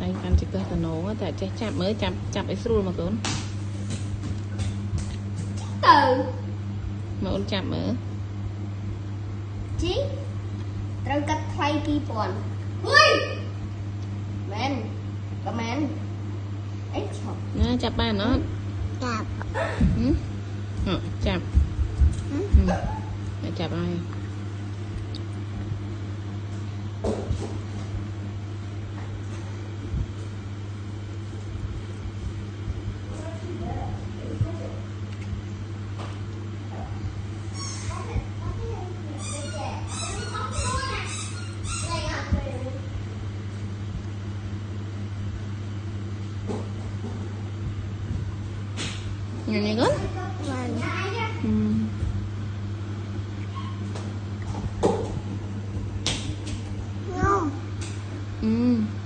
anh ăn chỉ có tao nấu tại chạy chạm mới chạm ấy rồi mà con từ mà ôn chạm mới chí trâu cắt thay kỳ bòn ui men comment ấy chọc nó chạm bàn nó chạp chạm chạm ai nyanyi kan? Không.